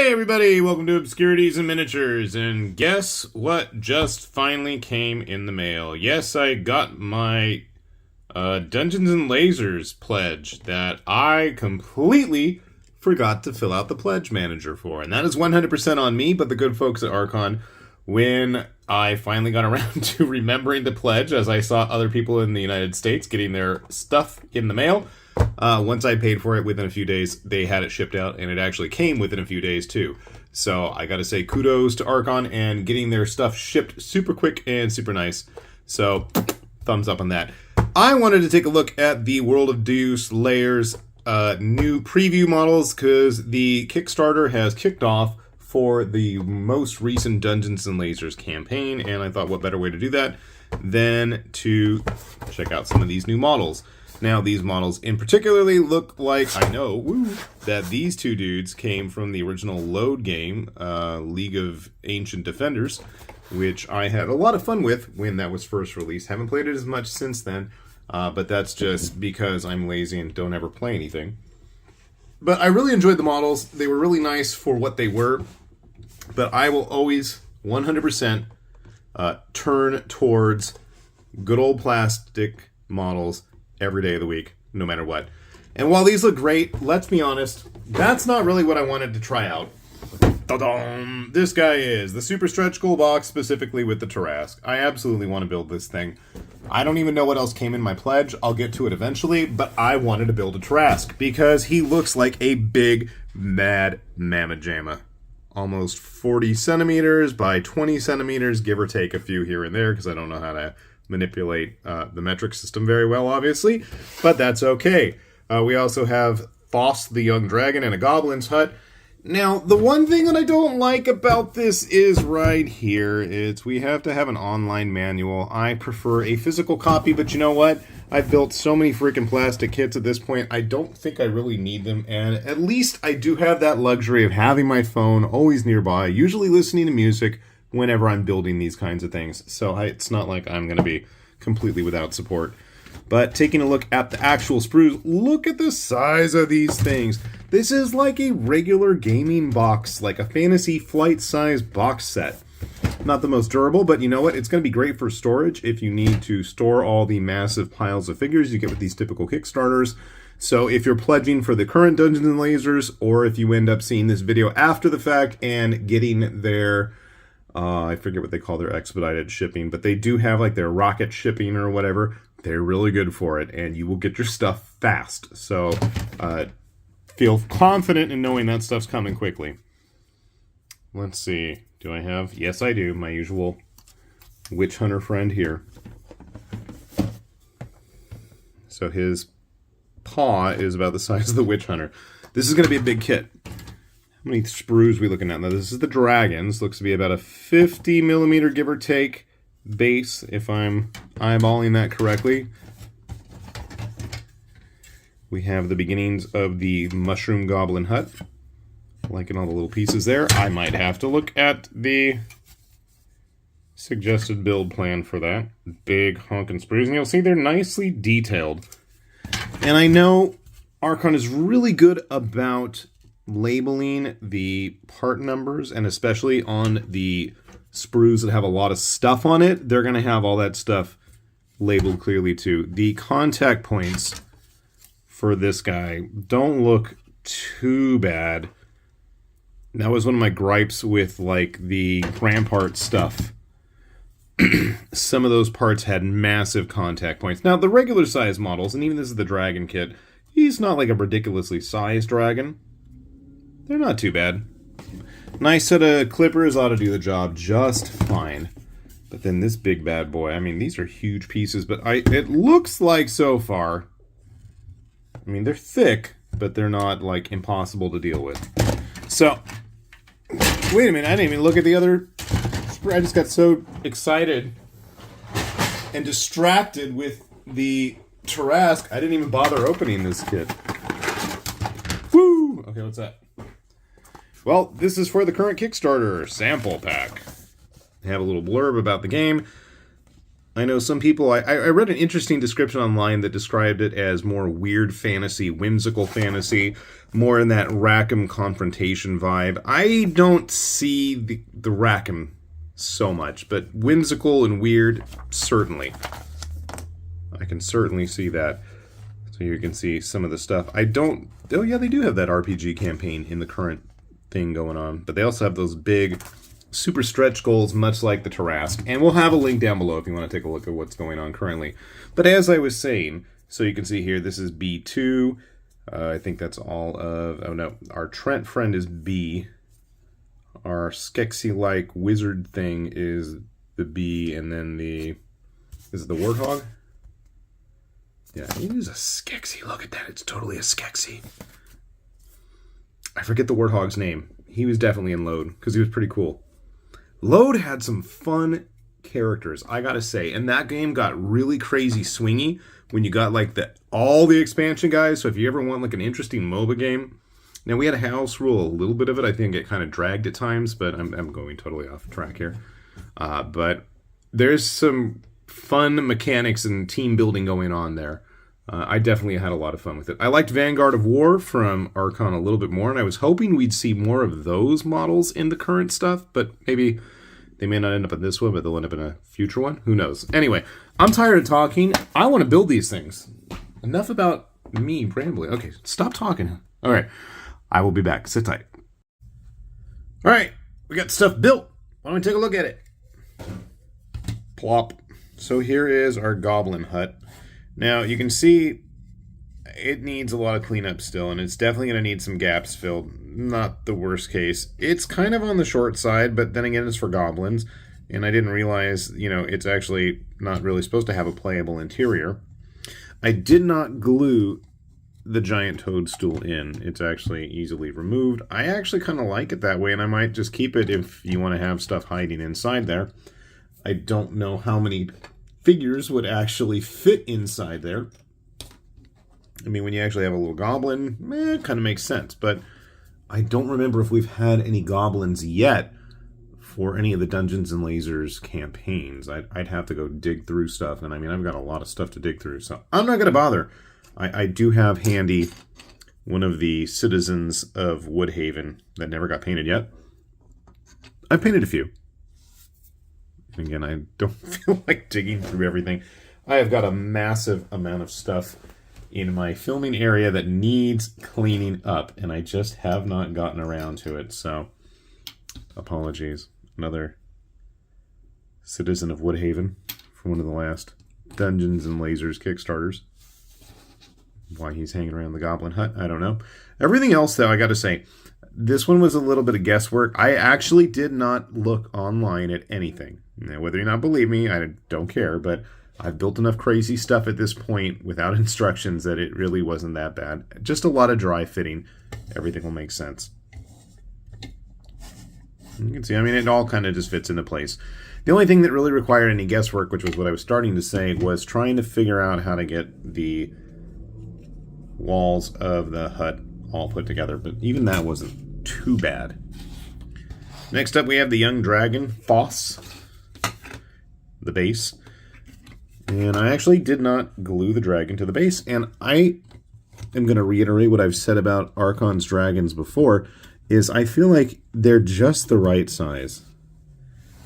Hey everybody, welcome to Obscurities and Miniatures, and guess what just finally came in the mail? Yes, I got my Dungeons and Lasers pledge that I completely forgot to fill out the pledge manager for, and that is 100% on me, but the good folks at Archon, when I finally got around to remembering the pledge, as I saw other people in the United States getting their stuff in the mail, once I paid for it within a few days, they had it shipped out, and it actually came within a few days too. So I gotta say kudos to Archon and getting their stuff shipped super quick and super nice. So thumbs up on that. I wanted to take a look at the World of Deuce Layers new preview models because the Kickstarter has kicked off for the most recent Dungeons and Lasers campaign, and I thought what better way to do that than to check out some of these new models. Now, these models in particularly look like, I know, that these two dudes came from the original Load game, League of Ancient Defenders, which I had a lot of fun with when that was first released. Haven't played it as much since then, but that's just because I'm lazy and don't ever play anything. But I really enjoyed the models. They were really nice for what they were, but I will always 100% turn towards good old plastic models every day of the week, no matter what. And while these look great, let's be honest, that's not really what I wanted to try out. Ta-dum! This guy is the Super Stretch Goal Box, specifically with the Tarrasque. I absolutely want to build this thing. I don't even know what else came in my pledge. I'll get to it eventually, but I wanted to build a Tarrasque because he looks like a big, mad mamma jamma. Almost 40 centimeters by 20 centimeters, give or take a few here and there, because I don't know how to manipulate the metric system very well, obviously, but that's okay. We also have Foss the Young Dragon in a Goblin's Hut. Now, the one thing that I don't like about this is right here. We have to have an online manual. I prefer a physical copy, but you know what? I've built so many freaking plastic kits at this point, I don't think I really need them, and at least I do have that luxury of having my phone always nearby, usually listening to music, whenever I'm building these kinds of things. So it's not like I'm going to be completely without support. But taking a look at the actual sprues, look at the size of these things. This is like a regular gaming box, like a Fantasy Flight size box set. Not the most durable, but you know what? It's going to be great for storage if you need to store all the massive piles of figures you get with these typical Kickstarters. So if you're pledging for the current Dungeons & Lasers, or if you end up seeing this video after the fact and getting their I forget what they call their expedited shipping, but they do have like their rocket shipping or whatever. They're really good for it, and you will get your stuff fast. So feel confident in knowing that stuff's coming quickly. Let's see. Do I have? Yes, I do. My usual witch hunter friend here. So his paw is about the size of the witch hunter. This is going to be a big kit. How many sprues are we looking at? Now, this is the Dragons. Looks to be about a 50 millimeter, give or take, base, if I'm eyeballing that correctly. We have the beginnings of the Mushroom Goblin Hut. Liking all the little pieces there. I might have to look at the suggested build plan for that. Big honkin' sprues. And you'll see they're nicely detailed. And I know Archon is really good about labeling the part numbers, and especially on the sprues that have a lot of stuff on it, they're going to have all that stuff labeled clearly too. The contact points for this guy don't look too bad. That was one of my gripes with like the Rampart stuff. Some of those parts had massive contact points. Now the regular size models, and even this is the dragon kit, he's not like a ridiculously sized dragon. They're not too bad. Nice set of clippers ought to do the job just fine. But then this big bad boy, I mean, these are huge pieces, but it looks like so far, I mean, they're thick, but they're not, like, impossible to deal with. So, wait a minute, I didn't even look at the other. I just got so excited and distracted with the Tarrasque, I didn't even bother opening this kit. Woo! Okay, what's that? Well, this is for the current Kickstarter sample pack. They have a little blurb about the game. I know some people, I read an interesting description online that described it as more weird fantasy, whimsical fantasy, more in that Rackham confrontation vibe. I don't see the Rackham so much, but whimsical and weird, certainly. I can certainly see that. So you can see some of the stuff. Oh yeah, they do have that RPG campaign in the current thing going on, but they also have those big super stretch goals, much like the Tarrasque, and we'll have a link down below if you want to take a look at what's going on currently. But as I was saying, so you can see here, this is B2. I think that's all of... Oh no, our Trent friend is B. Our Skeksis-like wizard thing is the B, and then the... Is it the Warthog? Yeah, it is a Skeksis. Look at that, it's totally a Skeksis. I forget the Warthog's name. He was definitely in Load, because he was pretty cool. Load had some fun characters, I gotta say, and that game got really crazy swingy when you got like all the expansion guys. So if you ever want like an interesting MOBA game, now we had a house rule, a little bit of it. I think it kind of dragged at times, but I'm going totally off track here. But there's some fun mechanics and team building going on there. I definitely had a lot of fun with it. I liked Vanguard of War from Archon a little bit more, and I was hoping we'd see more of those models in the current stuff, but maybe they may not end up in this one, but they'll end up in a future one. Who knows? Anyway, I'm tired of talking. I want to build these things. Enough about me rambling. Okay, stop talking. All right, I will be back. Sit tight. All right, we got stuff built. Why don't we take a look at it? Plop. So here is our goblin hut. Now, you can see it needs a lot of cleanup still, and it's definitely going to need some gaps filled. Not the worst case. It's kind of on the short side, but then again, it's for goblins, and I didn't realize, it's actually not really supposed to have a playable interior. I did not glue the giant toadstool in. It's actually easily removed. I actually kind of like it that way, and I might just keep it if you want to have stuff hiding inside there. I don't know how many figures would actually fit inside there. I mean, when you actually have a little goblin, it kind of makes sense, but I don't remember if we've had any goblins yet for any of the Dungeons and Lasers campaigns. I'd have to go dig through stuff, and I mean, I've got a lot of stuff to dig through, so I'm not going to bother. I do have handy one of the citizens of Woodhaven that never got painted yet. I painted a few. Again, I don't feel like digging through everything. I have got a massive amount of stuff in my filming area that needs cleaning up, and I just have not gotten around to it, so apologies. Another citizen of Woodhaven from one of the last Dungeons and Lasers Kickstarters. Why he's hanging around the Goblin Hut, I don't know. Everything else, though, I gotta say, this one was a little bit of guesswork. I actually did not look online at anything. Now, whether you not believe me, I don't care, but I've built enough crazy stuff at this point without instructions that it really wasn't that bad. Just a lot of dry fitting. Everything will make sense. You can see, I mean, it all kind of just fits into place. The only thing that really required any guesswork, which was what I was starting to say, was trying to figure out how to get the walls of the hut all put together, but even that wasn't too bad. Next up, we have the young dragon, Foss, the base. And I actually did not glue the dragon to the base, and I am going to reiterate what I've said about Archon's dragons before, is I feel like they're just the right size.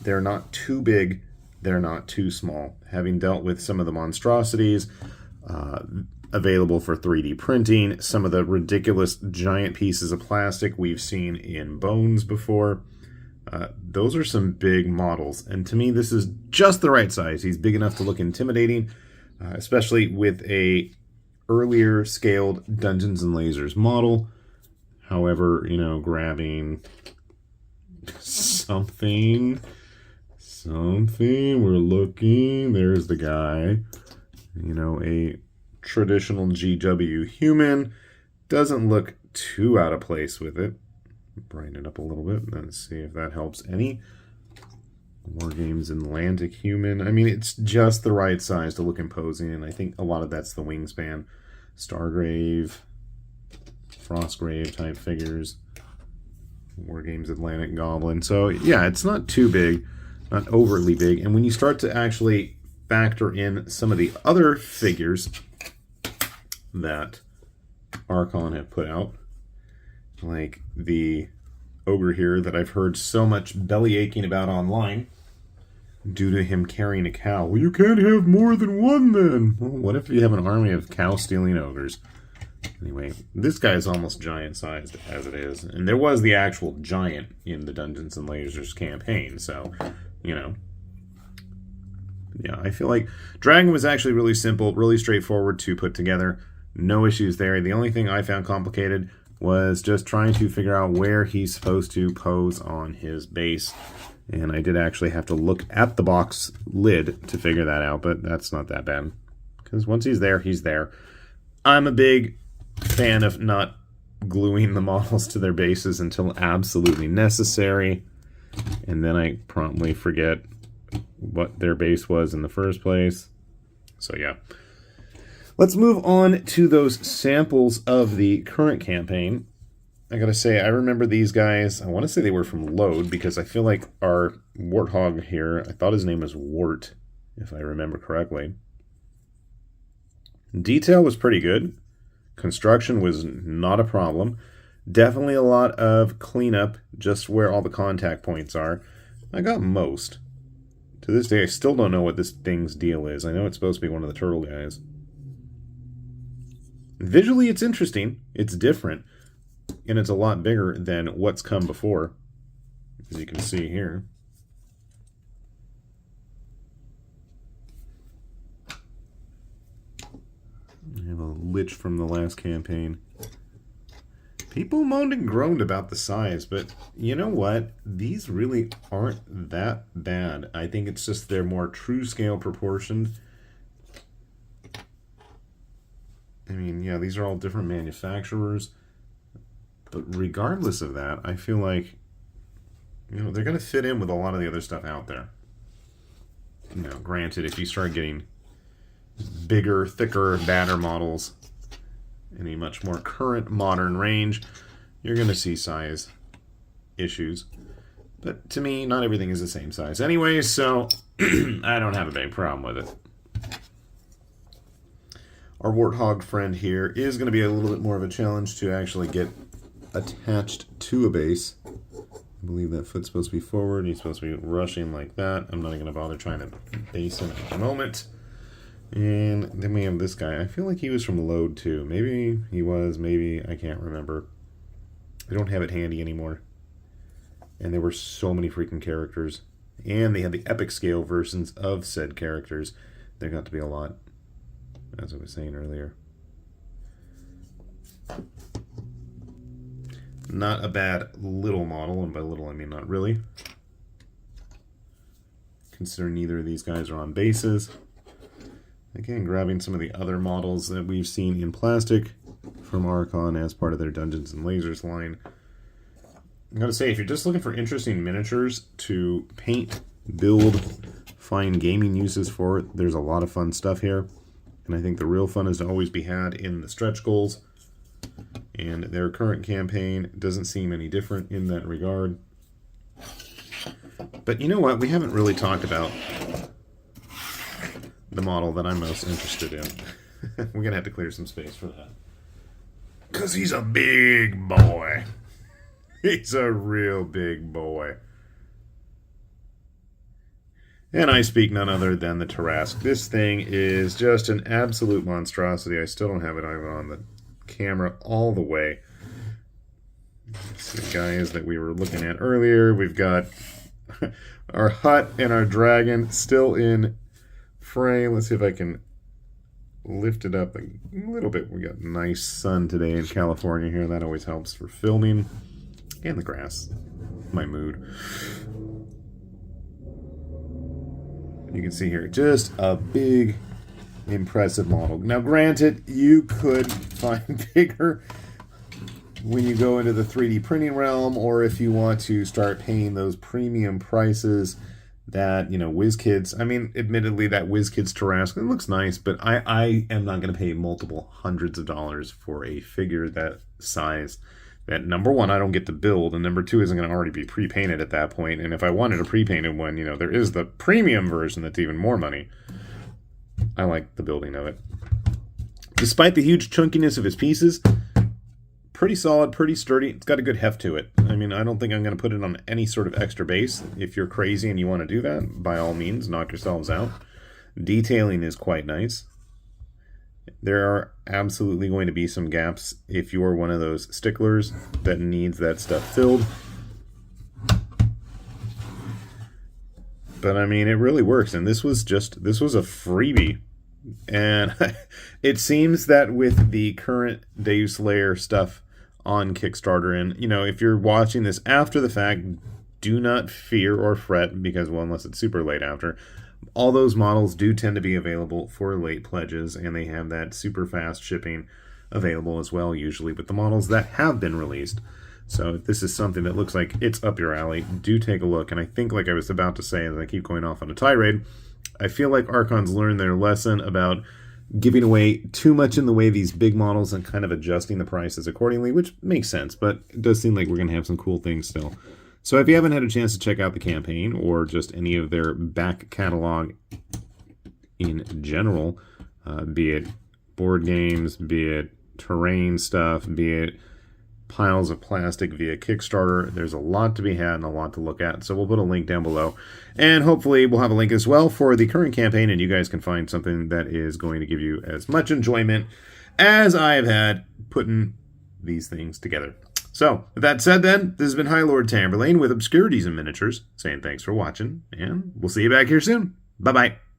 They're not too big, they're not too small. Having dealt with some of the monstrosities available for 3D printing, some of the ridiculous giant pieces of plastic we've seen in Bones before, those are some big models, and to me this is just the right size. He's big enough to look intimidating, especially with a earlier scaled Dungeons and Lasers model. However, grabbing something, we're looking, there's the guy, a traditional GW human, doesn't look too out of place with it. Brighten it up a little bit. Let's see if that helps any. Wargames Atlantic human. I mean, it's just the right size to look imposing, and I think a lot of that's the wingspan. Stargrave, Frostgrave type figures. Wargames Atlantic Goblin. So, yeah, it's not too big, not overtly big. And when you start to actually factor in some of the other figures that Archon have put out, like the ogre here that I've heard so much belly aching about online due to him carrying a cow. Well, you can't have more than one then. Well, what if you have an army of cow-stealing ogres? Anyway, this guy is almost giant-sized as it is. And there was the actual giant in the Dungeons & Lasers campaign, so, you know. Yeah, I feel like Dragon was actually really simple, really straightforward to put together. No issues there. The only thing I found complicated was just trying to figure out where he's supposed to pose on his base. And I did actually have to look at the box lid to figure that out, but that's not that bad. Because once he's there, he's there. I'm a big fan of not gluing the models to their bases until absolutely necessary. And then I promptly forget what their base was in the first place. So yeah. Let's move on to those samples of the current campaign. I gotta say, I remember these guys. I want to say they were from Load, because I feel like our Warthog here, I thought his name was Wart, if I remember correctly. Detail was pretty good. Construction was not a problem. Definitely a lot of cleanup just where all the contact points are. I got most. To this day, I still don't know what this thing's deal is. I know it's supposed to be one of the turtle guys. Visually, it's interesting. It's different. And it's a lot bigger than what's come before, as you can see here. I have a lich from the last campaign. People moaned and groaned about the size, but you know what? These really aren't that bad. I think it's just they're more true scale proportioned. I mean, yeah, these are all different manufacturers. But regardless of that, I feel like, you know, they're going to fit in with a lot of the other stuff out there. You know, granted, if you start getting bigger, thicker, badder models in a much more current modern range, you're going to see size issues. But to me, not everything is the same size anyway, so I don't have a big problem with it. Our Warthog friend here is going to be a little bit more of a challenge to actually get attached to a base. I believe that foot's supposed to be forward. He's supposed to be rushing like that. I'm not going to bother trying to base him at the moment. And then we have this guy. I feel like he was from Load too. Maybe he was, maybe I can't remember. I don't have it handy anymore. And there were so many freaking characters. And they had the epic scale versions of said characters. There got to be a lot, as I was saying earlier. Not a bad little model, and by little I mean not really. Considering neither of these guys are on bases. Again, grabbing some of the other models that we've seen in plastic from Archon as part of their Dungeons & Lasers line. I gotta say, if you're just looking for interesting miniatures to paint, build, find gaming uses for it, there's a lot of fun stuff here. And I think the real fun is to always be had in the stretch goals. And their current campaign doesn't seem any different in that regard. But you know what? We haven't really talked about the model that I'm most interested in. We're going to have to clear some space for that. Because he's a big boy. He's a real big boy. And I speak none other than the Tarrasque. This thing is just an absolute monstrosity. I still don't have it even on the camera all the way. It's the guys that we were looking at earlier. We've got our hut and our dragon still in frame. Let's see if I can lift it up a little bit. We got nice sun today in California here. That always helps for filming. And the grass. My mood. You can see here, just a big, impressive model. Now, granted, you could find bigger when you go into the 3D printing realm, or if you want to start paying those premium prices that, you know, WizKids, I mean, admittedly, that WizKids Tarrasque, it looks nice, but I am not going to pay multiple hundreds of dollars for a figure that size. That, number one, I don't get to build, and number two, isn't going to already be pre-painted at that point. And if I wanted a pre-painted one, you know, there is the premium version that's even more money. I like the building of it. Despite the huge chunkiness of its pieces, pretty solid, pretty sturdy. It's got a good heft to it. I mean, I don't think I'm going to put it on any sort of extra base. If you're crazy and you want to do that, by all means, knock yourselves out. Detailing is quite nice. There are absolutely going to be some gaps if you're one of those sticklers that needs that stuff filled. But I mean, it really works, and this was a freebie. And it seems that with the current Deus Slayer stuff on Kickstarter, and you know, if you're watching this after the fact, do not fear or fret, because, well, unless it's super late after, all those models do tend to be available for late pledges, and they have that super fast shipping available as well, usually with the models that have been released. So if this is something that looks like it's up your alley, do take a look. And I think, like I was about to say, as I keep going off on a tirade, I feel like Archon's learned their lesson about giving away too much in the way of these big models and kind of adjusting the prices accordingly, which makes sense, but it does seem like we're going to have some cool things still. So if you haven't had a chance to check out the campaign or just any of their back catalog in general, be it board games, be it terrain stuff, be it piles of plastic via Kickstarter, there's a lot to be had and a lot to look at. So we'll put a link down below. And hopefully we'll have a link as well for the current campaign, and you guys can find something that is going to give you as much enjoyment as I have had putting these things together. So, with that said then, this has been High Lord Tamberlane with Obscurities and Miniatures, saying thanks for watching, and we'll see you back here soon. Bye-bye.